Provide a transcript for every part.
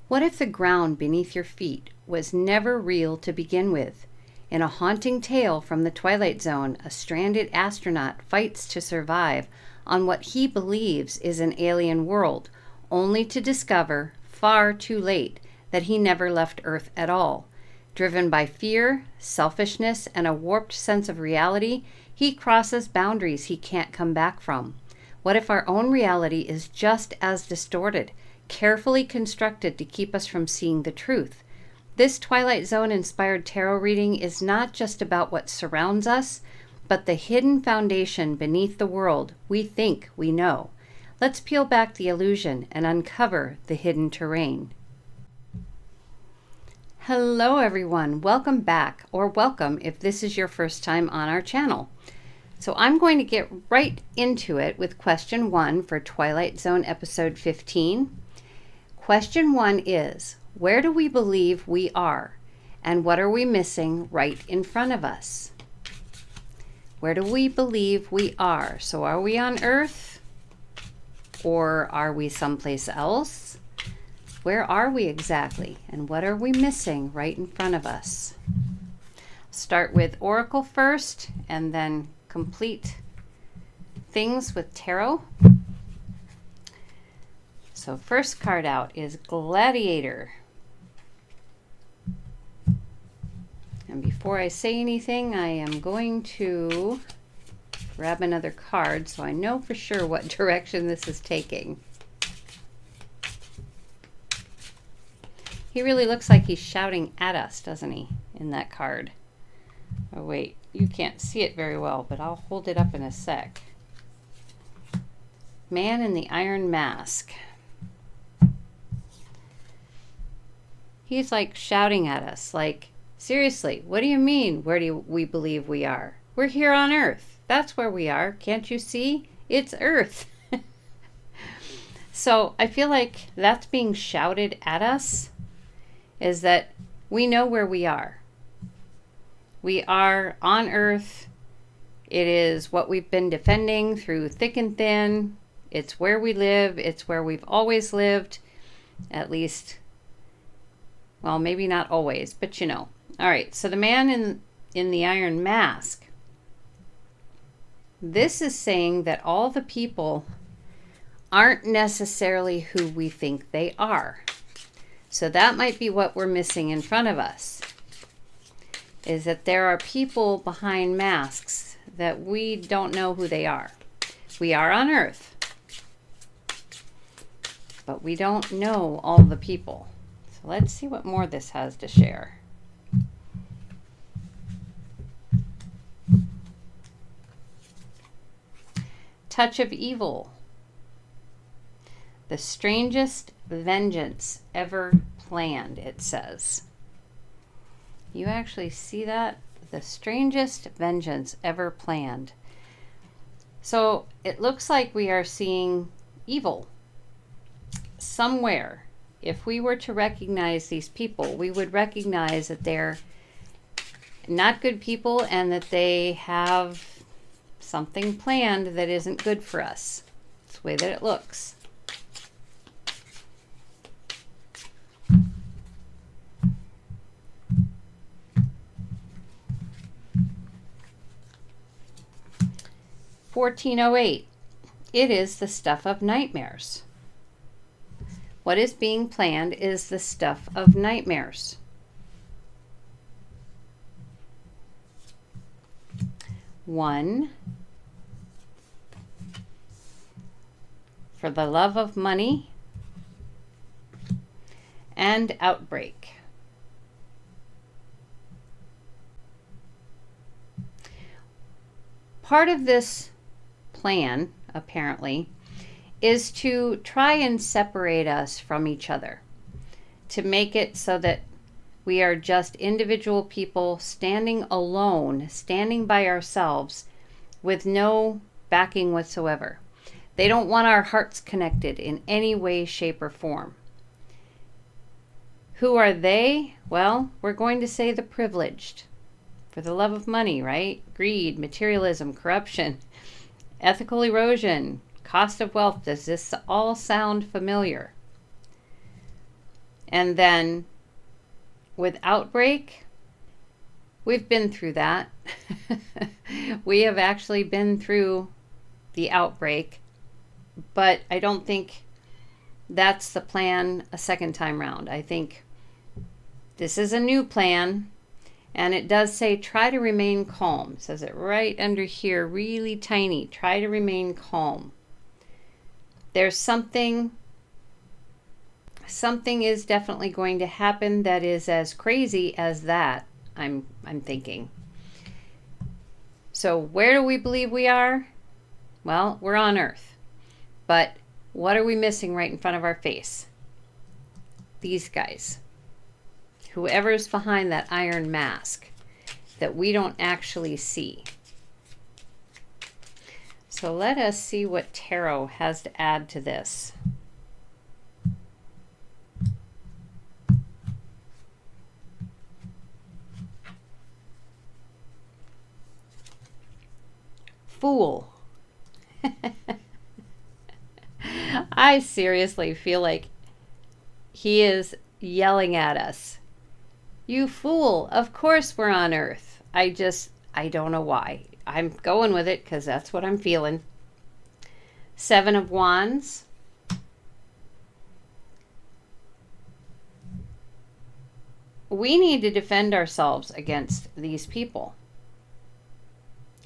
What if the ground beneath your feet was never real to begin with? In a haunting tale from the Twilight Zone, a stranded astronaut fights to survive on what he believes is an alien world, only to discover, far too late, that he never left Earth at all. Driven by fear, selfishness, and a warped sense of reality, he crosses boundaries he can't come back from. What if our own reality is just as distorted, carefully constructed to keep us from seeing the truth? This Twilight Zone-inspired tarot reading is not just about what surrounds us, but the hidden foundation beneath the world we think we know. Let's peel back the illusion and uncover the hidden terrain. Hello everyone, welcome back, or welcome if this is your first time on our channel. So I'm going to get right into it with question 1 for Twilight Zone episode 15. Question 1 is, where do we believe we are? And what are we missing right in front of us? Where do we believe we are? So are we on Earth? Or are we someplace else? Where are we exactly? And what are we missing right in front of us? Start with Oracle first, and then complete things with Tarot. So first card out is Gladiator. And before I say anything, I am going to grab another card so I know for sure what direction this is taking. He really looks like he's shouting at us, doesn't he, in that card? Oh wait, you can't see it very well, but I'll hold it up in a sec. Man in the Iron Mask. He's like shouting at us, like, seriously, what do you mean, where do we believe we are? We're here on Earth. That's where we are. Can't you see? It's Earth. So I feel like that's being shouted at us, is that we know where we are. We are on Earth. It is what we've been defending through thick and thin. It's where we live. It's where we've always lived, at least. Well, maybe not always, but you know. All right, so the man in the Iron Mask. This is saying that all the people aren't necessarily who we think they are. So that might be what we're missing in front of us, is that there are people behind masks that we don't know who they are. We are on Earth, but we don't know all the people. So let's see what more this has to share. Touch of Evil. The strangest vengeance ever planned, it says. You actually see that? The strangest vengeance ever planned. So it looks like we are seeing evil somewhere. If we were to recognize these people, we would recognize that they're not good people and that they have something planned that isn't good for us. It's the way that it looks. $14.08. It is the stuff of nightmares. What is being planned is the stuff of nightmares. One, for the love of money and outbreak. Part of this plan, apparently, is to try and separate us from each other, to make it so that we are just individual people standing alone, standing by ourselves with no backing whatsoever. They don't want our hearts connected in any way, shape, or form. Who are they? Well, we're going to say the privileged. For the love of money, right? Greed, materialism, corruption, ethical erosion, cost of wealth. Does this all sound familiar? And then with outbreak, we've been through that. We have actually been through the outbreak, but I don't think that's the plan a second time round. I think this is a new plan, and it does say try to remain calm. It says it right under here, really tiny. Try to remain calm. There's something is definitely going to happen that is as crazy as that, I'm thinking. So where do we believe we are? Well, we're on Earth. But what are we missing right in front of our face? These guys. Whoever's behind that iron mask that we don't actually see. So let us see what tarot has to add to this. Fool. I seriously feel like he is yelling at us. You fool. Of course we're on Earth. I don't know why. I'm going with it because that's what I'm feeling. 7 of Wands. We need to defend ourselves against these people.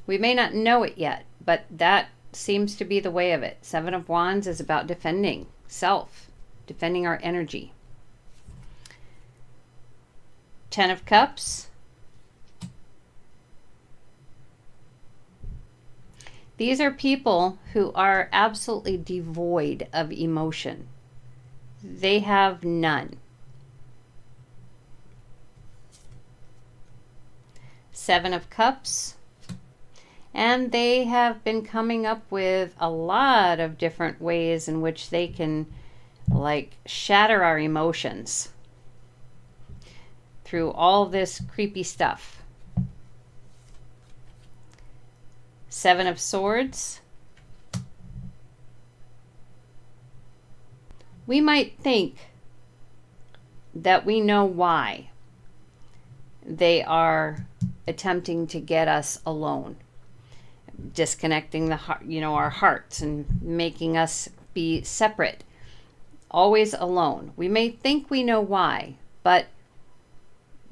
We may not know it yet, but that seems to be the way of it. 7 of Wands is about defending self, defending our energy. 10 of Cups. These are people who are absolutely devoid of emotion. They have none. 7 of Cups. And they have been coming up with a lot of different ways in which they can, like, shatter our emotions through all this creepy stuff. 7 of Swords. We might think that we know why they are attempting to get us alone, disconnecting the heart, our hearts, and making us be separate, always alone. We may think we know why, but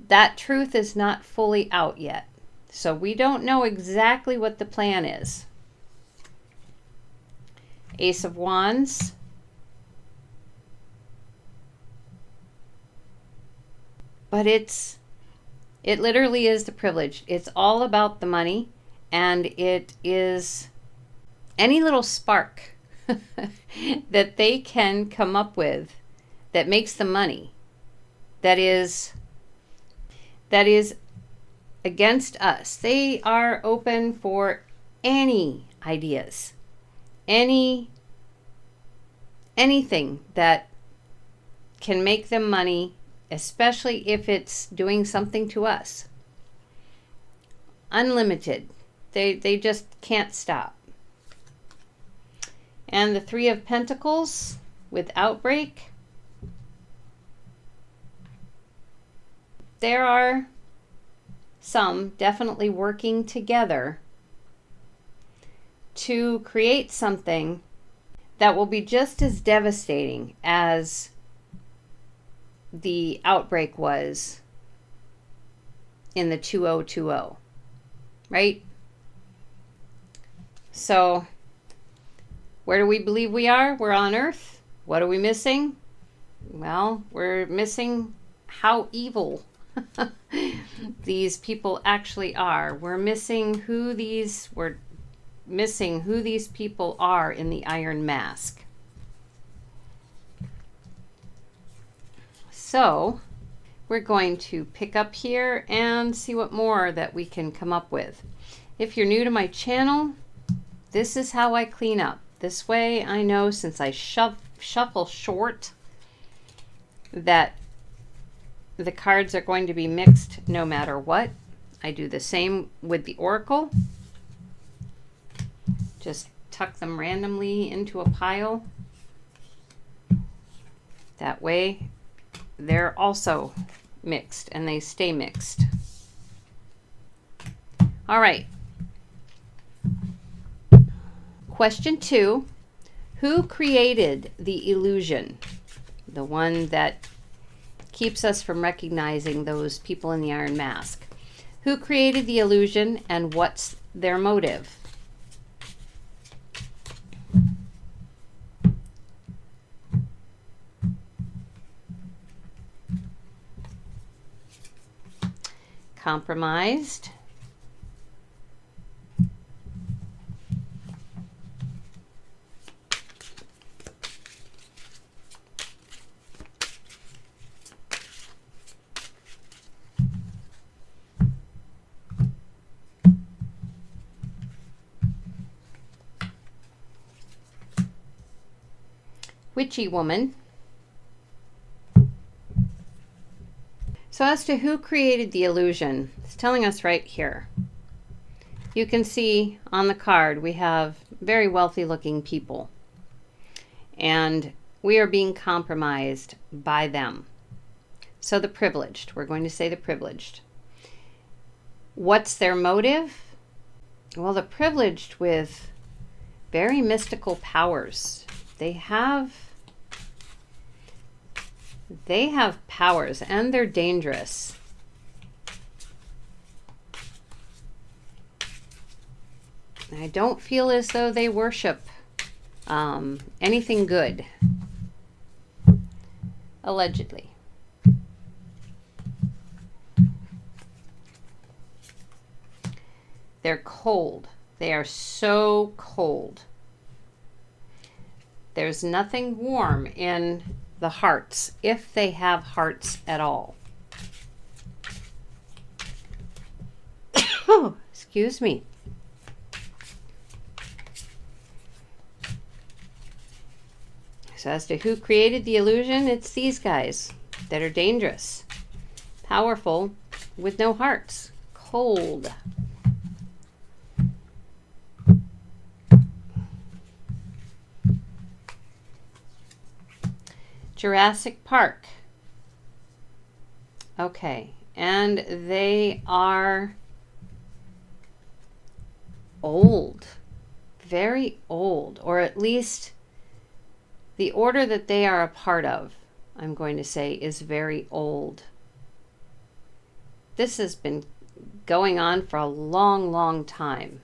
that truth is not fully out yet. So we don't know exactly what the plan is. Ace of Wands. But it literally is the privilege. It's all about the money, and it is any little spark that they can come up with that makes the money, that is against us. They are open for any ideas, anything that can make them money, especially if it's doing something to us. Unlimited. They just can't stop. And the 3 of Pentacles with outbreak. There are some definitely working together to create something that will be just as devastating as the outbreak was in the 2020, right? So where do we believe we are? We're on Earth. What are we missing? Well, we're missing how evil these people actually are. We're missing who these people are in the Iron Mask. So we're going to pick up here and see what more that we can come up with. If you're new to my channel, this is how I clean up. This way I know, since I shuffle short, that the cards are going to be mixed no matter what. I do the same with the Oracle. Just tuck them randomly into a pile. That way they're also mixed, and they stay mixed. All right. Question 2. Who created the illusion? The one that keeps us from recognizing those people in the iron mask. Who created the illusion, and what's their motive? Compromised. Witchy woman. So as to who created the illusion, it's telling us right here. You can see on the card we have very wealthy looking people, and we are being compromised by them. So the privileged, we're going to say the privileged. What's their motive? Well, the privileged with very mystical powers. They have powers, and they're dangerous. I don't feel as though they worship anything good, allegedly. They're cold. They are so cold. There's nothing warm in the hearts, if they have hearts at all. Oh, excuse me. So as to who created the illusion, it's these guys that are dangerous, powerful, with no hearts, cold. Jurassic Park. Okay, and they are old, very old, or at least the order that they are a part of, I'm going to say, is very old. This has been going on for a long, long time.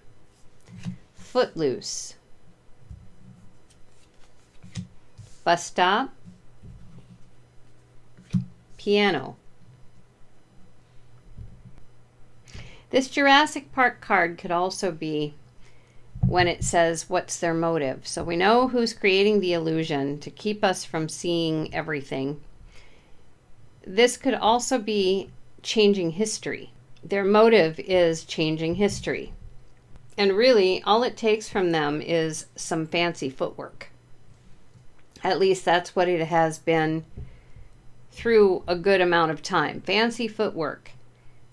Footloose. Bus stop. Piano. This Jurassic Park card could also be when it says what's their motive. So we know who's creating the illusion to keep us from seeing everything. This could also be changing history. Their motive is changing history. And really, all it takes from them is some fancy footwork. At least that's what it has been through a good amount of time. Fancy footwork.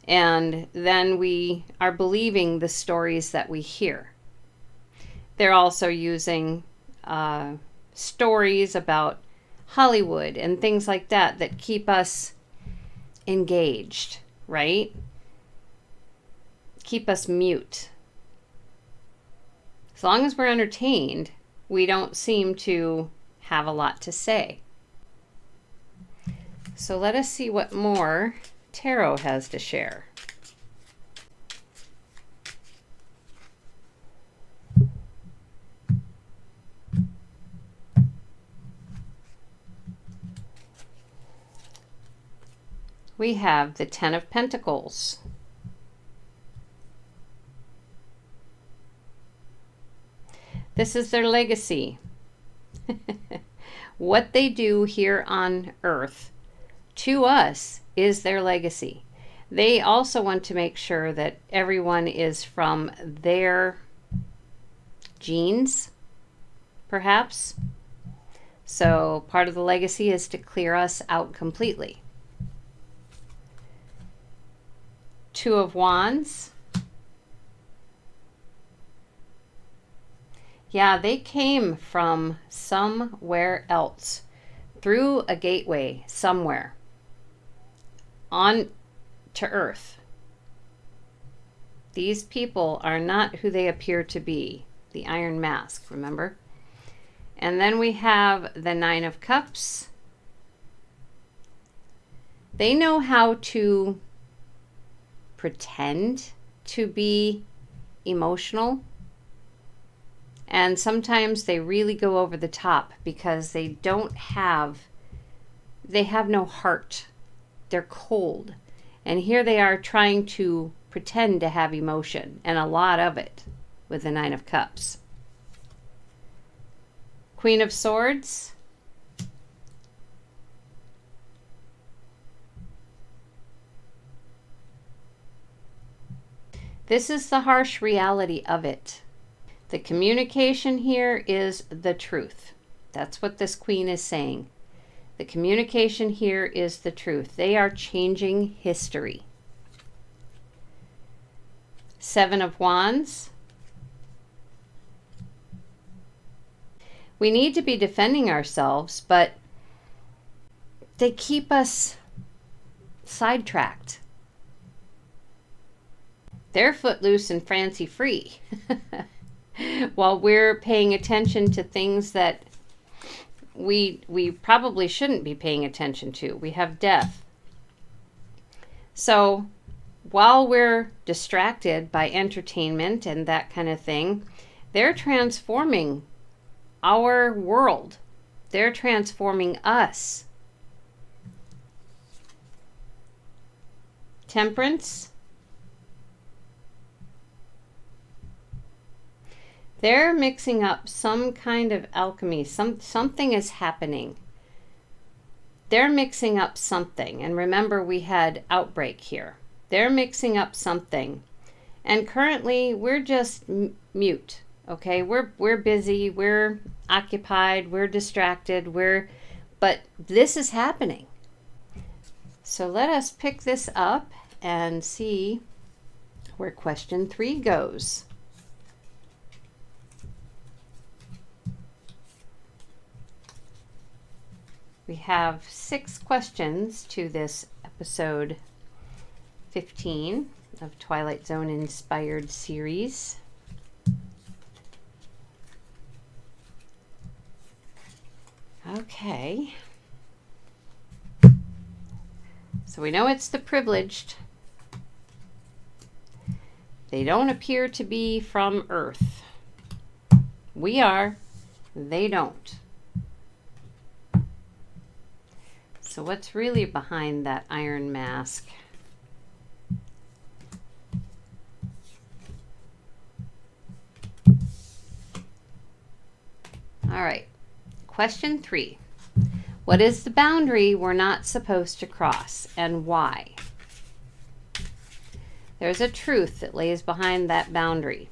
And then we are believing the stories that we hear. They're also using stories about Hollywood and things like that that keep us engaged, right? Keep us mute. As long as we're entertained, we don't seem to have a lot to say. So let us see what more Tarot has to share. We have the Ten of Pentacles. This is their legacy. What they do here on Earth to us is their legacy. They also want to make sure that everyone is from their genes, perhaps. So part of the legacy is to clear us out completely. Two of Wands. Yeah, they came from somewhere else, through a gateway somewhere. on to Earth. These people are not who they appear to be. The Iron Mask, remember? And then we have the Nine of Cups. They know how to pretend to be emotional. And sometimes they really go over the top because they have no heart. They're cold. And here they are trying to pretend to have emotion, and a lot of it with the Nine of Cups. Queen of Swords. This is the harsh reality of it. The communication here is the truth. That's what this queen is saying. The communication here is the truth. They are changing history. Seven of Wands. We need to be defending ourselves, but they keep us sidetracked. They're footloose and fancy free while we're paying attention to things that we probably shouldn't be paying attention to. We have death. So while we're distracted by entertainment and that kind of thing, they're transforming our world. They're transforming us. Temperance. They're mixing up some kind of alchemy. Something is happening. They're mixing up something. And remember, we had outbreak here. They're mixing up something. And currently, we're just mute. Okay, we're busy, we're occupied, we're distracted, but this is happening. So let us pick this up and see where question 3 goes. We have 6 questions to this episode 15 of Twilight Zone Inspired series. Okay. So we know it's the privileged. They don't appear to be from Earth. We are. They don't. So what's really behind that iron mask? All right. Question 3. What is the boundary we're not supposed to cross, and why? There's a truth that lays behind that boundary,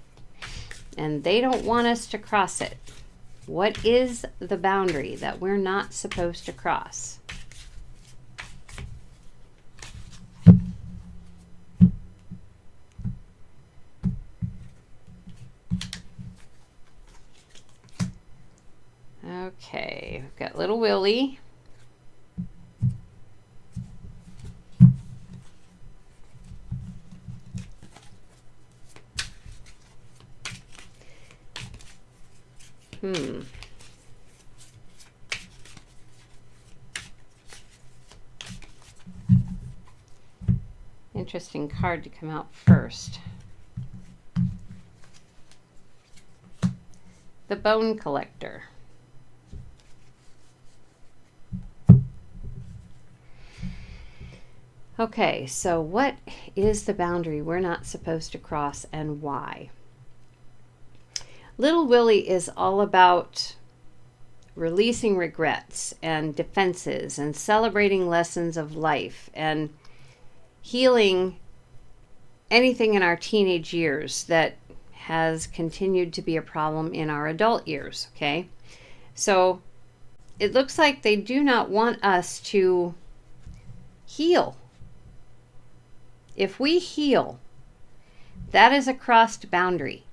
and they don't want us to cross it. What is the boundary that we're not supposed to cross? Okay, we've got little Willie. Interesting card to come out first. The Bone Collector. Okay, so what is the boundary we're not supposed to cross and why? Little Willie is all about releasing regrets and defenses and celebrating lessons of life and healing anything in our teenage years that has continued to be a problem in our adult years, okay? So it looks like they do not want us to heal. If we heal, that is a crossed boundary.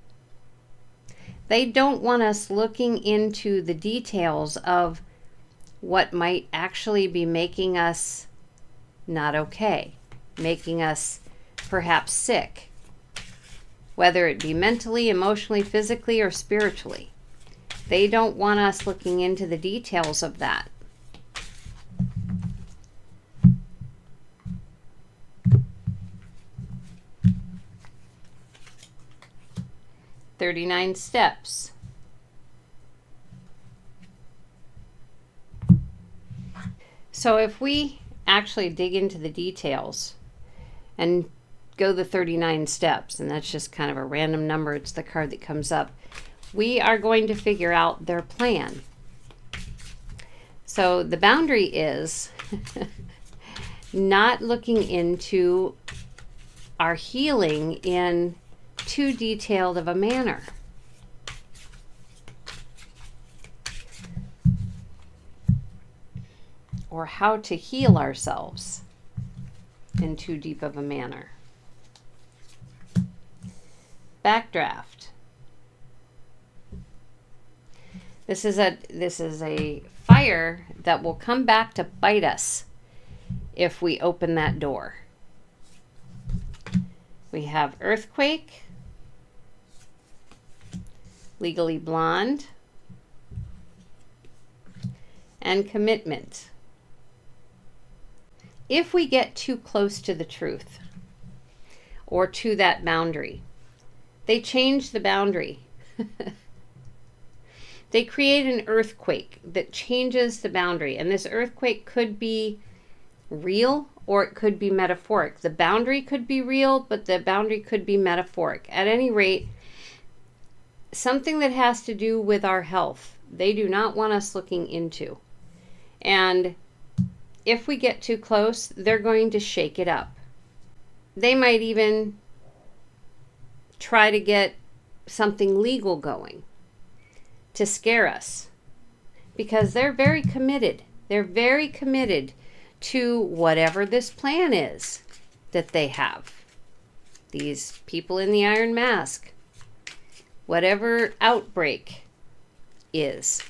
They don't want us looking into the details of what might actually be making us not okay, making us perhaps sick, whether it be mentally, emotionally, physically, or spiritually. They don't want us looking into the details of that. "39 steps." So if we actually dig into the details and go the 39 steps, and that's just kind of a random number, it's the card that comes up, we are going to figure out their plan. So the boundary is not looking into our healing in too detailed of a manner. Or how to heal ourselves in too deep of a manner. Backdraft. This is a fire that will come back to bite us if we open that door. We have earthquake, legally blonde, and commitment. If we get too close to the truth or to that boundary, they change the boundary. They create an earthquake that changes the boundary. And this earthquake could be real or it could be metaphoric. The boundary could be real, but the boundary could be metaphoric. At any rate, something that has to do with our health, they do not want us looking into. And if we get too close, they're going to shake it up. They might even try to get something legal going to scare us, because they're very committed. They're very committed to whatever this plan is that they have. These people in the iron mask, whatever outbreak is,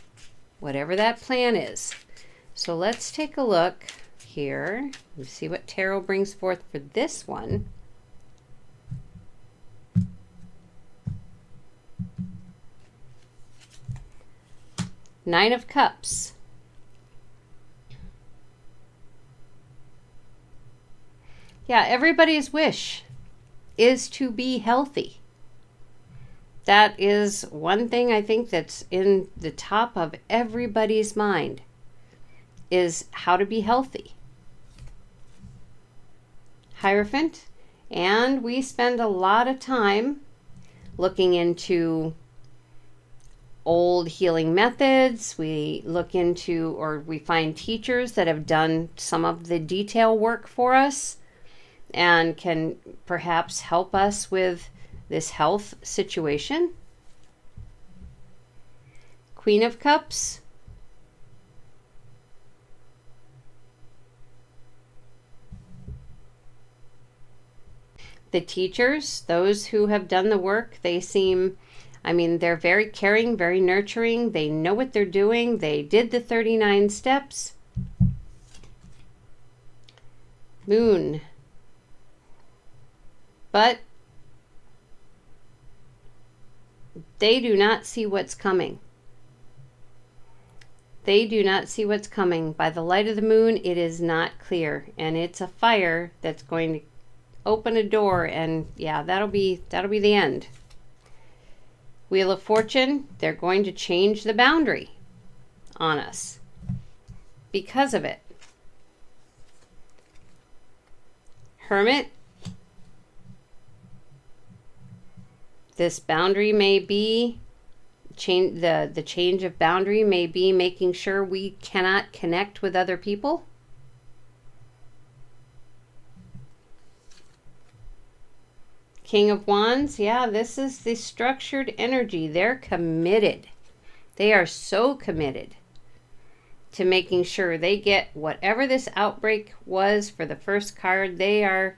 whatever that plan is. So let's take a look here and see what tarot brings forth for this one. Nine of Cups. Yeah, everybody's wish is to be healthy. That is one thing I think that's in the top of everybody's mind, is how to be healthy. Hierophant. And we spend a lot of time looking into old healing methods. We look into, or we find teachers that have done some of the detail work for us and can perhaps help us with this health situation. Queen of Cups. The teachers, those who have done the work, they seem, they're very caring, very nurturing. They know what they're doing. They did the 39 steps. Moon. But they do not see what's coming. They do not see what's coming. By the light of the moon, it is not clear. And it's a fire that's going to open a door, and yeah, that'll be the end. Wheel of Fortune, they're going to change the boundary on us because of it. Hermit. This boundary may be the change of boundary may be making sure we cannot connect with other people. King of Wands, yeah, this is the structured energy. They're committed. They are so committed to making sure they get whatever this outbreak was for the first card. They are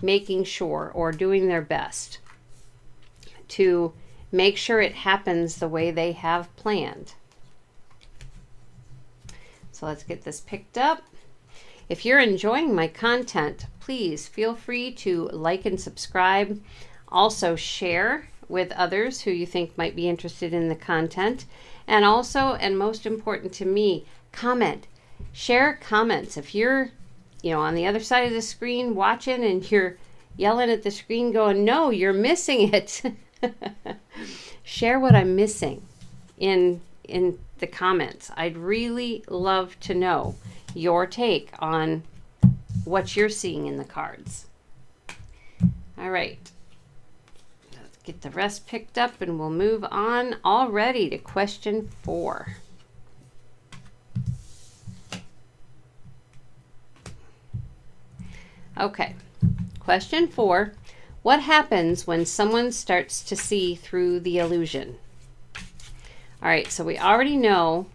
making sure, or doing their best to make sure it happens the way they have planned. So let's get this picked up. If you're enjoying my content, please feel free to like and subscribe. Also share with others who you think might be interested in the content. And also, and most important to me, comment. Share comments. If you're, on the other side of the screen watching and you're yelling at the screen going, no, you're missing it. Share what I'm missing in the comments. I'd really love to know your take on what you're seeing in the cards. All right. Let's get the rest picked up and we'll move on already to question 4. Okay. Question 4. What happens when someone starts to see through the illusion? All right, so we already know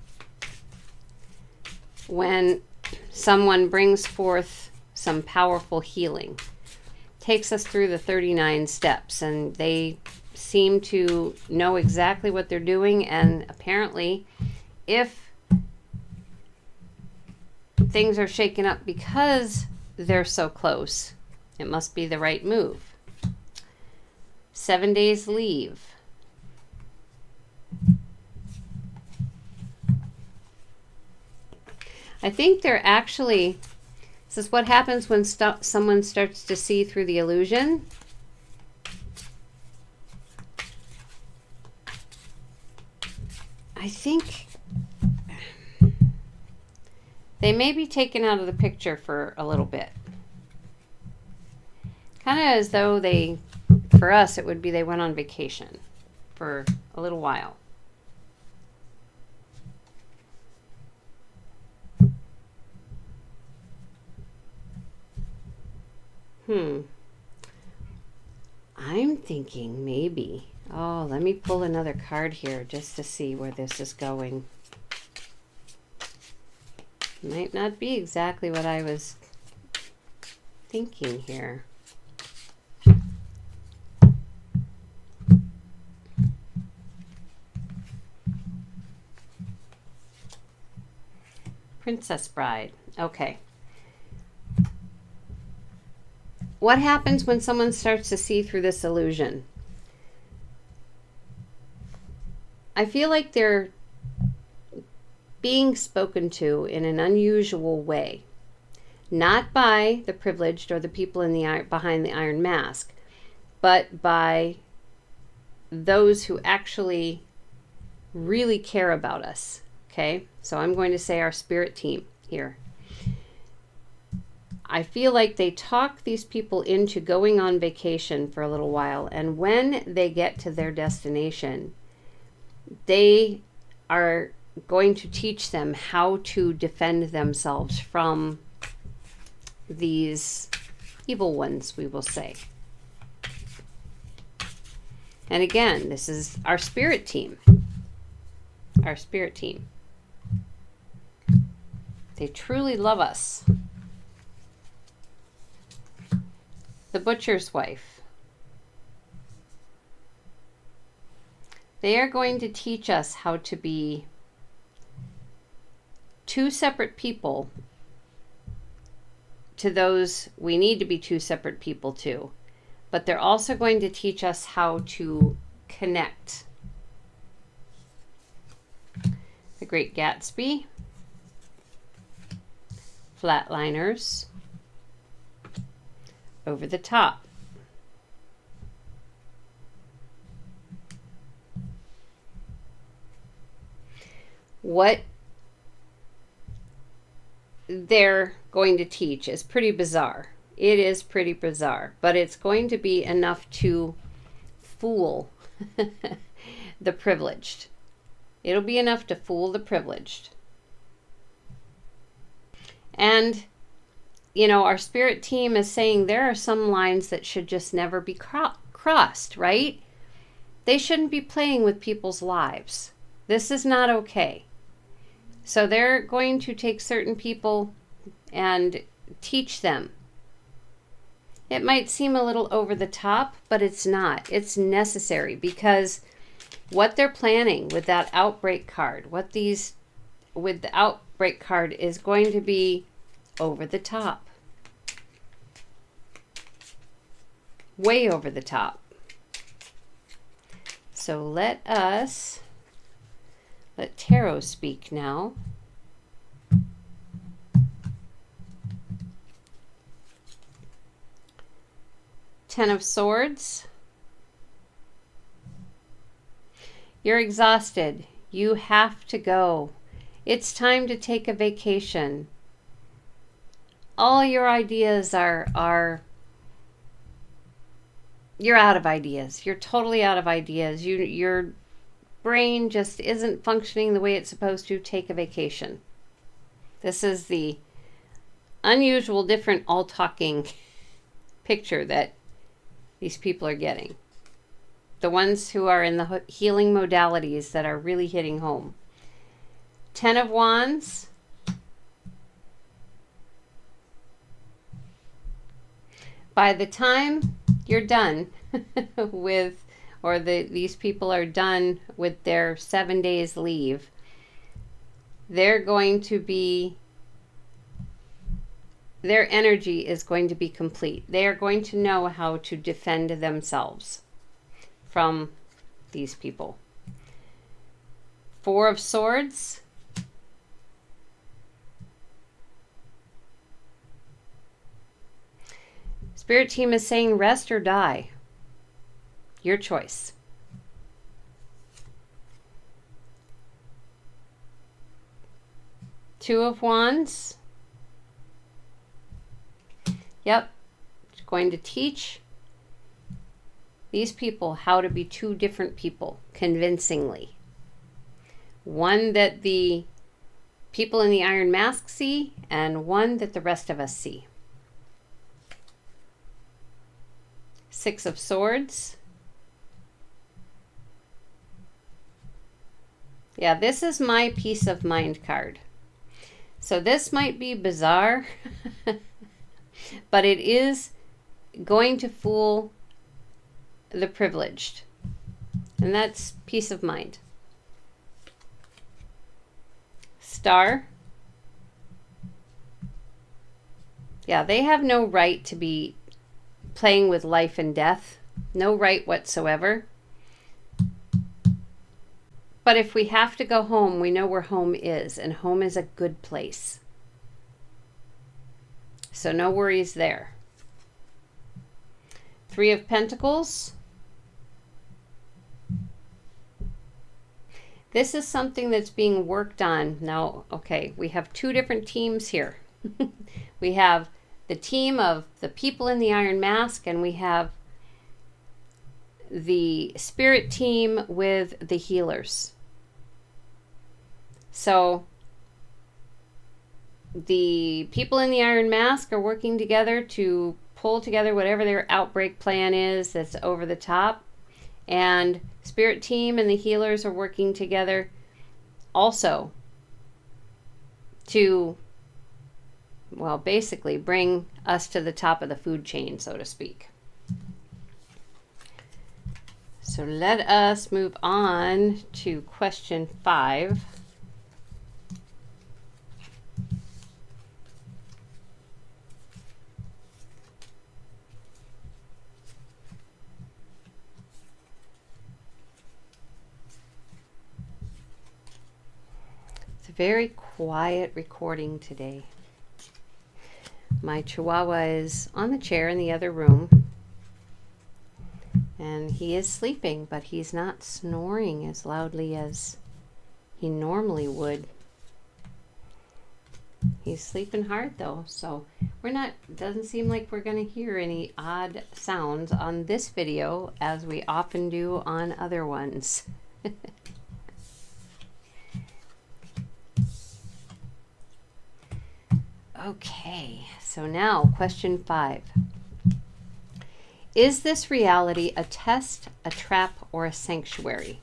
when someone brings forth some powerful healing, takes us through the 39 steps, and they seem to know exactly what they're doing, and apparently if things are shaken up because they're so close, it must be the right move. 7 days leave. I think they're actually, this is what happens when someone starts to see through the illusion. I think they may be taken out of the picture for a little bit. Kind of as though they, for us, it would be they went on vacation for a little while. I'm thinking maybe. Oh, let me pull another card here just to see where this is going. Might not be exactly what I was thinking here. Princess Bride. Okay. What happens when someone starts to see through this illusion? I feel like they're being spoken to in an unusual way. Not by the privileged or the people in the behind the iron mask, but by those who actually really care about us. Okay? So I'm going to say our spirit team here. I feel like they talk these people into going on vacation for a little while, and when they get to their destination, they are going to teach them how to defend themselves from these evil ones, we will say. And again, this is our spirit team. Our spirit team. They truly love us. The butcher's wife. They are going to teach us how to be two separate people to those we need to be two separate people to. But they're also going to teach us how to connect. The Great Gatsby. Flatliners. Over the Top. What they're going to teach is pretty bizarre. It is pretty bizarre, but it's going to be enough to fool the privileged. It'll be enough to fool the privileged. And our spirit team is saying there are some lines that should just never be crossed, right? They shouldn't be playing with people's lives. This is not okay. So they're going to take certain people and teach them. It might seem a little over the top, but it's not. It's necessary because what they're planning with that outbreak card, with the outbreak card is going to be over the top. Way over the top. So let Tarot speak now. Ten of Swords. You're exhausted. You have to go. It's time to take a vacation. All your ideas are you're out of ideas. You're totally out of ideas. Your brain just isn't functioning the way it's supposed to. Take a vacation. This is the unusual, different, all talking picture that these people are getting. The ones who are in the healing modalities that are really hitting home. Ten of Wands. By the time you're done with, or these people are done with their 7 days leave, they're going to be, their energy is going to be complete. They are going to know how to defend themselves from these people. Four of Swords. Spirit team is saying rest or die. Your choice. Two of Wands. Yep. It's going to teach these people how to be two different people convincingly. One that the people in the Iron Mask see, and one that the rest of us see. Six of Swords. Yeah, this is my peace of mind card. So this might be bizarre, but it is going to fool the privileged. And that's peace of mind. Star. Yeah, they have no right to be playing with life and death. No right whatsoever. But if we have to go home, we know where home is, and home is a good place. So no worries there. Three of Pentacles. This is something that's being worked on. Now, okay, we have two different teams here. We have the team of the people in the Iron Mask, and we have the spirit team with the healers. So the people in the Iron Mask are working together to pull together whatever their outbreak plan is that's over the top. And spirit team and the healers are working together also to, well, basically bring us to the top of the food chain, so to speak. So let us move on to question 5. It's a very quiet recording today. My Chihuahua is on the chair in the other room, and he is sleeping, but he's not snoring as loudly as he normally would. He's sleeping hard though, so doesn't seem like we're going to hear any odd sounds on this video as we often do on other ones. Okay, so now question 5. Is this reality a test, a trap, or a sanctuary?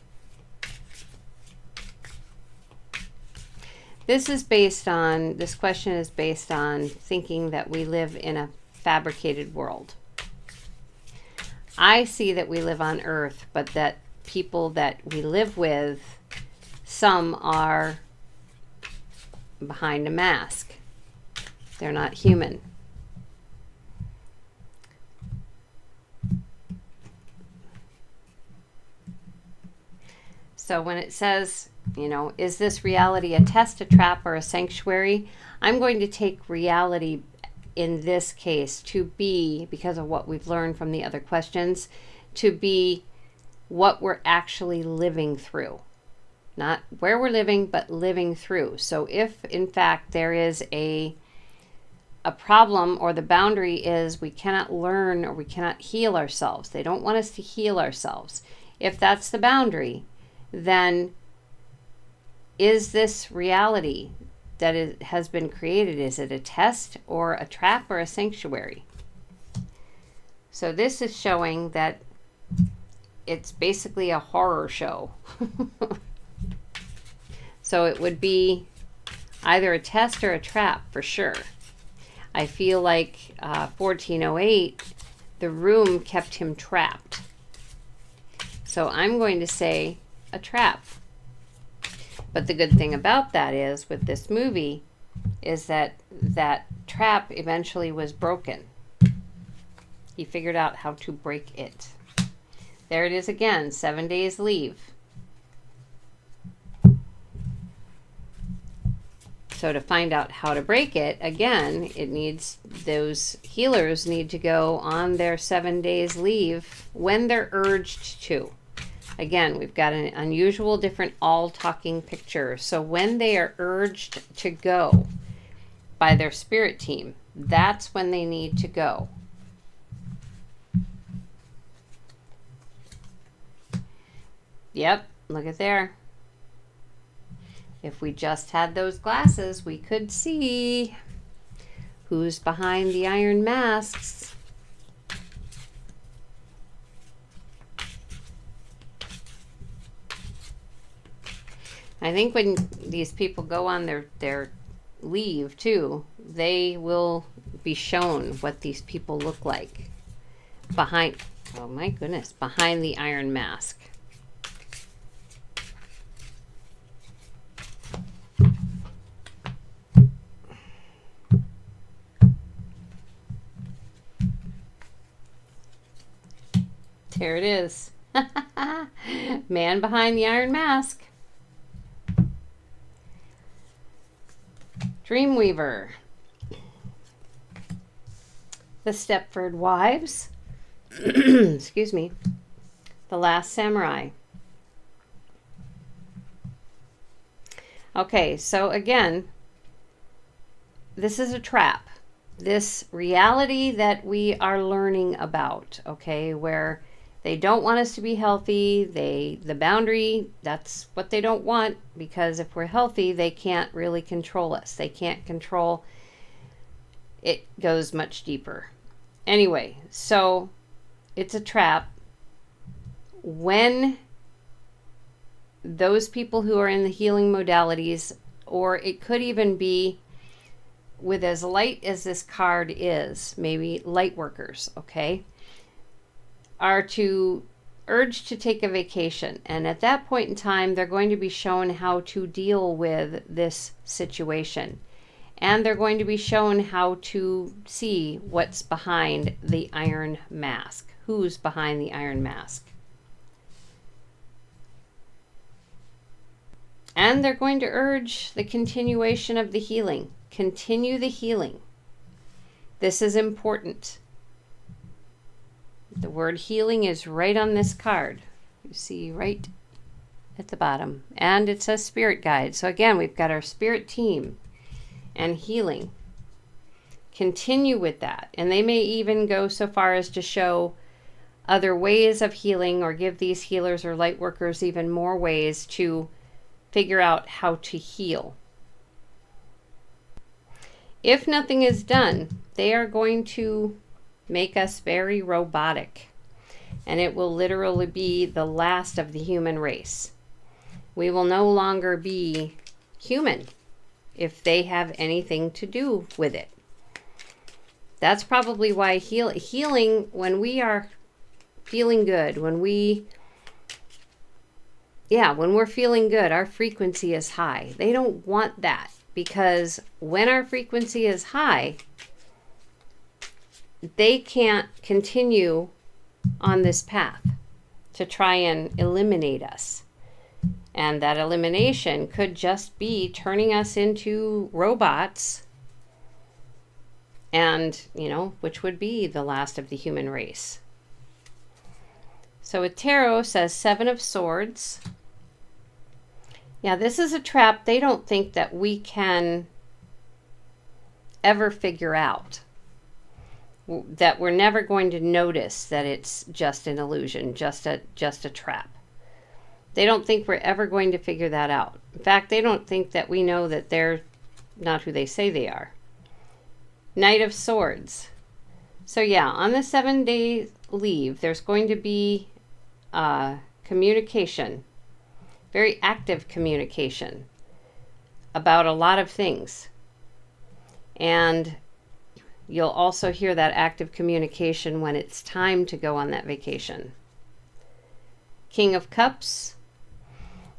This question is based on thinking that we live in a fabricated world. I see that we live on Earth, but that people that we live with, some are behind a mask. They're not human. So when it says, you know, is this reality a test, a trap, or a sanctuary? I'm going to take reality in this case to be, because of what we've learned from the other questions, to be what we're actually living through. Not where we're living, but living through. So if in fact there is a problem, or the boundary is we cannot learn or we cannot heal ourselves, they don't want us to heal ourselves. If that's the boundary, then is this reality that has been created, is it a test or a trap or a sanctuary? So this is showing that it's basically a horror show. So it would be either a test or a trap for sure. I feel like 1408, the room kept him trapped. So I'm going to say a trap. But the good thing about that is, with this movie, is that that trap eventually was broken. He figured out how to break it. There it is again, 7 days leave. So to find out how to break it, again, it needs, those healers need to go on their 7 days leave when they're urged to. Again, we've got an unusual, different, all-talking picture. So when they are urged to go by their spirit team, that's when they need to go. Yep, look at there. If we just had those glasses, we could see who's behind the iron masks. I think when these people go on their leave too, they will be shown what these people look like behind, oh my goodness, behind the iron mask. There it is. Man behind the iron mask. Dreamweaver. The Stepford Wives. Excuse me. The Last Samurai. Okay, so again, this is a trap. This reality that we are learning about, okay, where they don't want us to be healthy. The boundary, that's what they don't want, because if we're healthy, they can't really control us. They can't control, it goes much deeper. Anyway, so it's a trap. When those people who are in the healing modalities, or it could even be with as light as this card is, maybe light workers, okay, are to urge to take a vacation. And at that point in time, they're going to be shown how to deal with this situation. And they're going to be shown how to see what's behind the iron mask. Who's behind the iron mask. And they're going to urge the continuation of the healing. Continue the healing. This is important. The word healing is right on this card. You see right at the bottom. And it says spirit guide. So again, we've got our spirit team and healing. Continue with that. And they may even go so far as to show other ways of healing, or give these healers or light workers even more ways to figure out how to heal. If nothing is done, they are going to make us very robotic, and it will literally be the last of the human race. We will no longer be human if they have anything to do with it. That's probably why healing, when we are feeling good, when we're feeling good, our frequency is high. They don't want that. because when our frequency is high, they can't continue on this path to try and eliminate us. And that elimination could just be turning us into robots, and, you know, which would be the last of the human race. So with tarot says 7 of Swords. Yeah, this is a trap they don't think that we can ever figure out. That we're never going to notice that it's just an illusion, just a trap. They don't think we're ever going to figure that out. In fact, they don't think that we know that they're not who they say they are. Knight of Swords. So yeah, on the 7-day leave, there's going to be communication, very active communication about a lot of things. And you'll also hear that active communication when it's time to go on that vacation. King of Cups.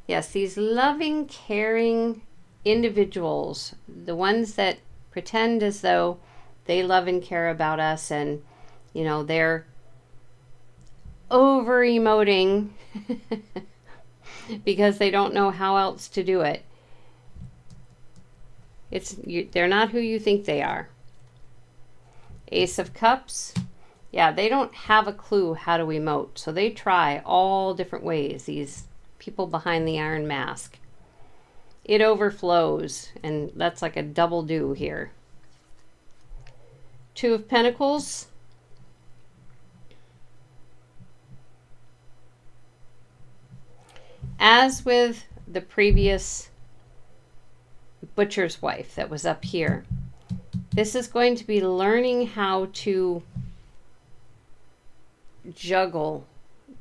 Yes, these loving, caring individuals, the ones that pretend as though they love and care about us, and, you know, they're over emoting because they don't know how else to do it. They're not who you think they are. Ace of Cups. Yeah, they don't have a clue how to emote, so they try all different ways, these people behind the iron mask. It overflows, and that's like a double do here. 2 of Pentacles. As with the previous butcher's wife that was up here, this is going to be learning how to juggle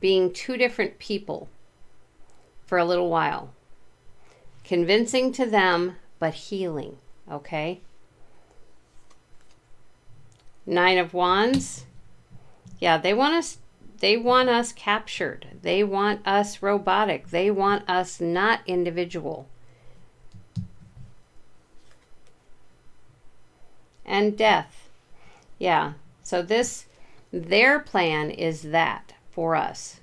being 2 different people for a little while. Convincing to them, but healing, okay? 9 of Wands. Yeah, they want us captured. They want us robotic. They want us not individual. And Death. Yeah, so their plan is that for us.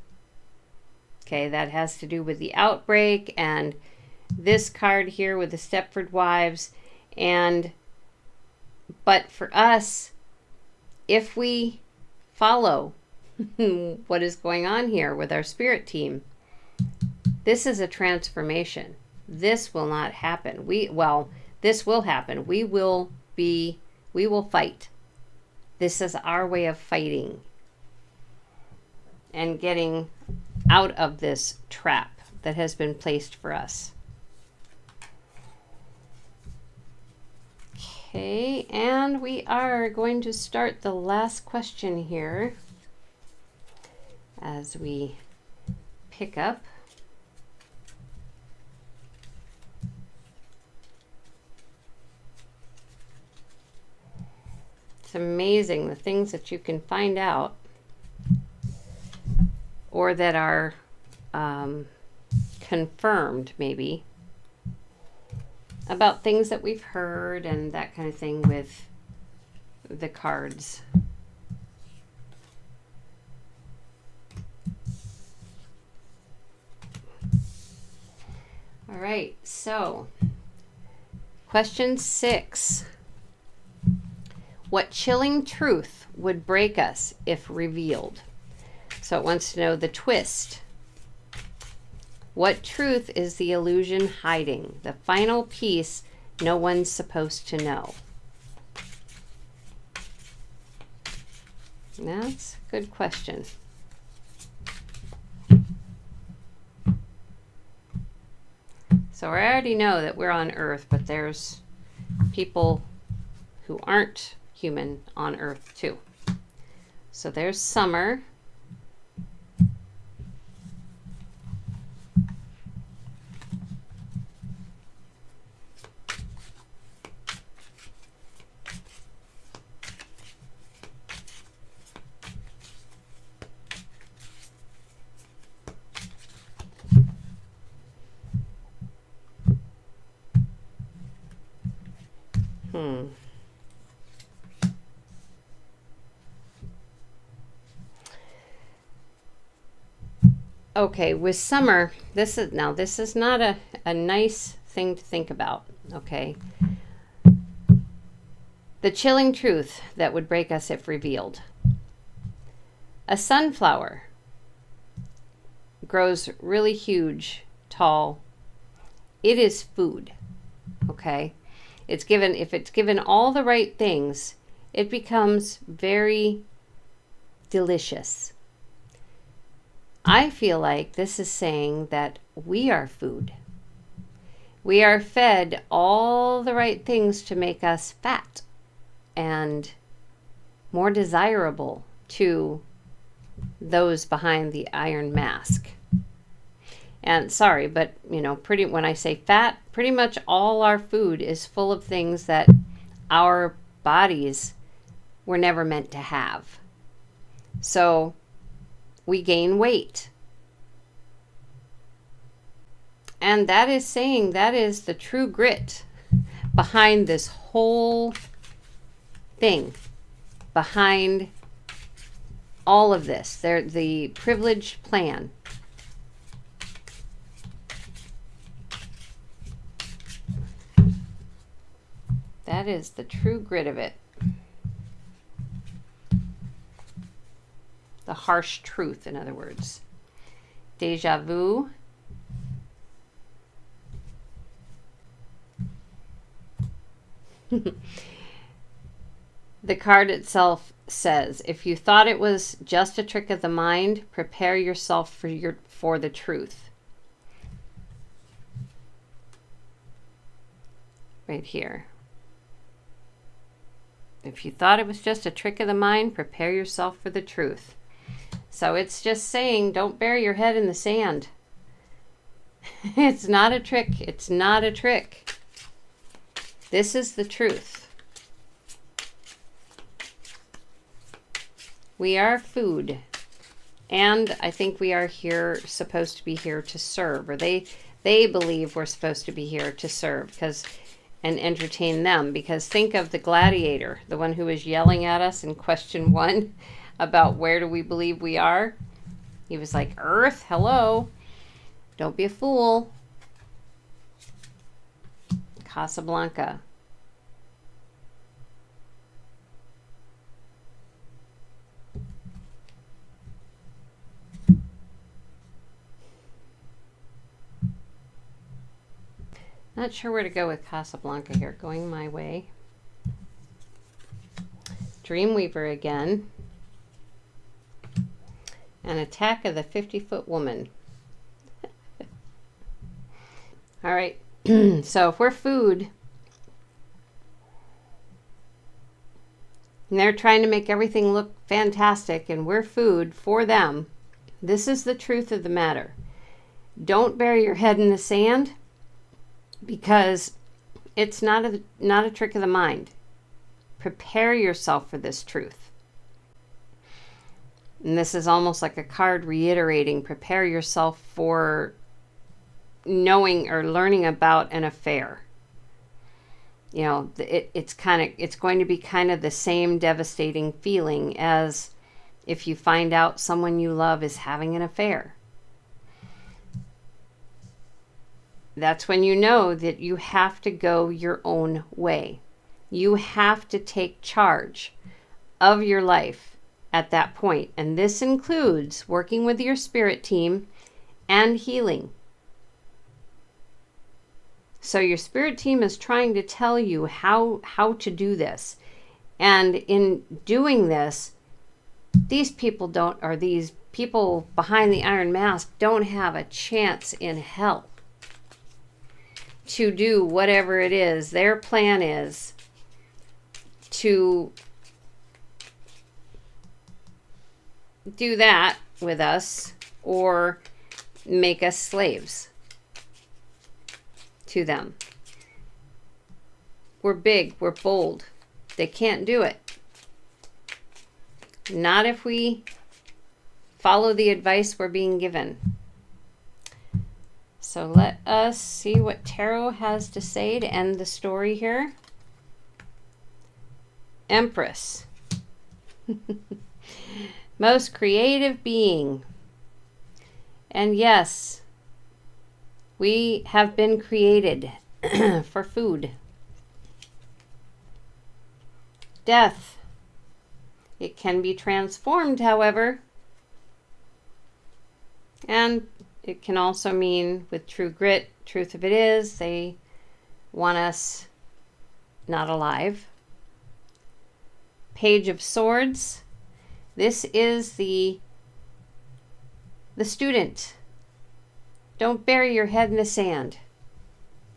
Okay, that has to do with the outbreak, and this card here with the Stepford Wives. But for us, if we follow what is going on here with our spirit team, this is a transformation. This will not happen. This will happen. We will fight. This is our way of fighting and getting out of this trap that has been placed for us. Okay, and we are going to start the last question here as we pick up. It's amazing the things that you can find out, or that are confirmed maybe, about things that we've heard and that kind of thing with the cards. All right, so question 6. What chilling truth would break us if revealed? So it wants to know the twist. What truth is the illusion hiding? The final piece no one's supposed to know. That's a good question. So I already know that we're on Earth, but there's people who aren't human on Earth too. So there's Summer. Okay, with summer, this is not a nice thing to think about, okay? The chilling truth that would break us if revealed. A sunflower grows really huge, tall. It is food, okay? If it's given all the right things, it becomes very delicious. I feel like this is saying that we are food. We are fed all the right things to make us fat and more desirable to those behind the iron mask. And sorry, but when I say fat, pretty much all our food is full of things that our bodies were never meant to have. So we gain weight. And that is saying that is the true grit behind this whole thing, behind all of this. They're the privileged plan. That is the true grit of it. The harsh truth, in other words. Deja vu. The card itself says, if you thought it was just a trick of the mind, prepare yourself for the truth. Right here. If you thought it was just a trick of the mind, prepare yourself for the truth. So it's just saying, don't bury your head in the sand. It's not a trick. It's not a trick. This is the truth. We are food. And I think we are supposed to be here to serve. Or they believe we're supposed to be here to serve and entertain them. Because think of the gladiator, the one who was yelling at us in question 1 about where do we believe we are. He was like, Earth, hello. Don't be a fool. Casablanca. Not sure where to go with Casablanca here. Going my way. Dreamweaver again. An attack of the 50-foot woman. All right. So if we're food, and they're trying to make everything look fantastic, and we're food for them, this is the truth of the matter. Don't bury your head in the sand, because it's not a trick of the mind. Prepare yourself for this truth. And this is almost like a card reiterating, prepare yourself for knowing or learning about an affair. It's going to be kind of the same devastating feeling as if you find out someone you love is having an affair. That's when you know that you have to go your own way. You have to take charge of your life at that point. And this includes working with your spirit team and healing. So your spirit team is trying to tell you how to do this. And in doing this, these people behind the iron mask don't have a chance in hell to do whatever it is. Their plan is to do that with us or make us slaves to them. We're big, we're bold. They can't do it. Not if we follow the advice we're being given. So let us see what Tarot has to say to end the story here. Empress. Most creative being. And yes, we have been created for food. Death. It can be transformed, however. And it can also mean, with true grit, truth of it is, they want us not alive. Page of Swords. This is the student. Don't bury your head in the sand.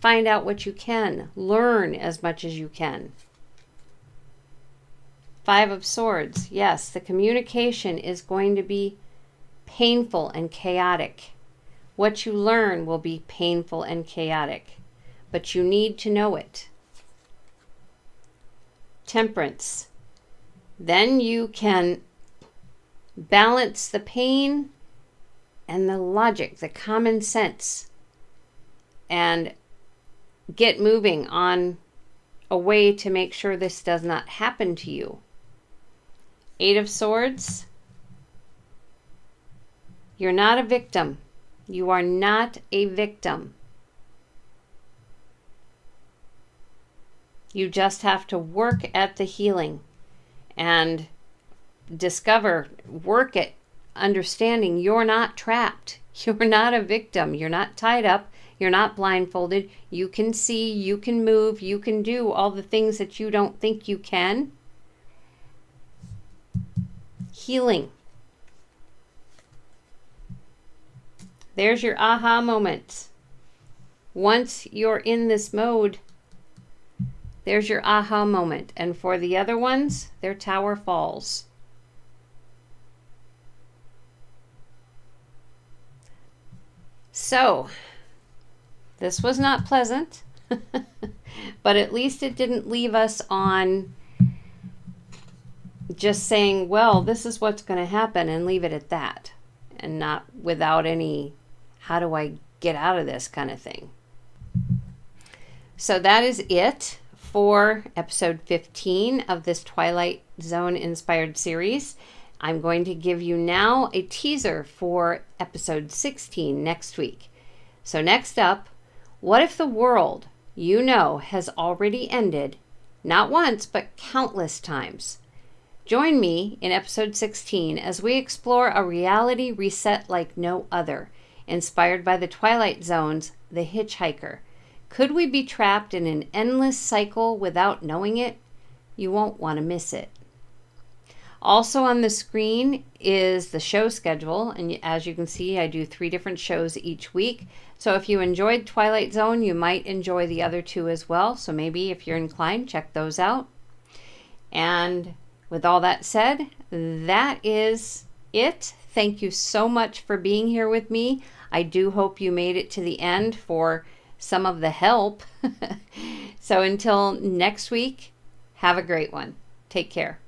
Find out what you can. Learn as much as you can. Five of Swords. Yes, the communication is going to be painful and chaotic. What you learn will be painful and chaotic, but you need to know it. Temperance. Then you can balance the pain and the logic, the common sense, and get moving on a way to make sure this does not happen to you. Eight of Swords. You're not a victim. You are not a victim. You just have to work at the healing and discover, work at understanding you're not trapped. You're not a victim. You're not tied up. You're not blindfolded. You can see, you can move, you can do all the things that you don't think you can. Healing. There's your aha moment. Once you're in this mode, there's your aha moment. And for the other ones, their tower falls. So, this was not pleasant, but at least it didn't leave us on just saying, well, this is what's going to happen, and leave it at that, and not without any, how do I get out of this kind of thing. So that is it for episode 15 of this Twilight Zone inspired series. I'm going to give you now a teaser for episode 16 next week. So next up, what if the world you know has already ended, not once, but countless times? Join me in episode 16 as we explore a reality reset like no other, inspired by the Twilight Zone's The Hitchhiker. Could we be trapped in an endless cycle without knowing it? You won't want to miss it. Also on the screen is the show schedule, and as you can see, I do 3 different shows each week. So if you enjoyed Twilight Zone, you might enjoy the other 2 as well. So maybe if you're inclined, check those out. And with all that said, that is it. Thank you so much for being here with me. I do hope you made it to the end for some of the help. So until next week, have a great one. Take care.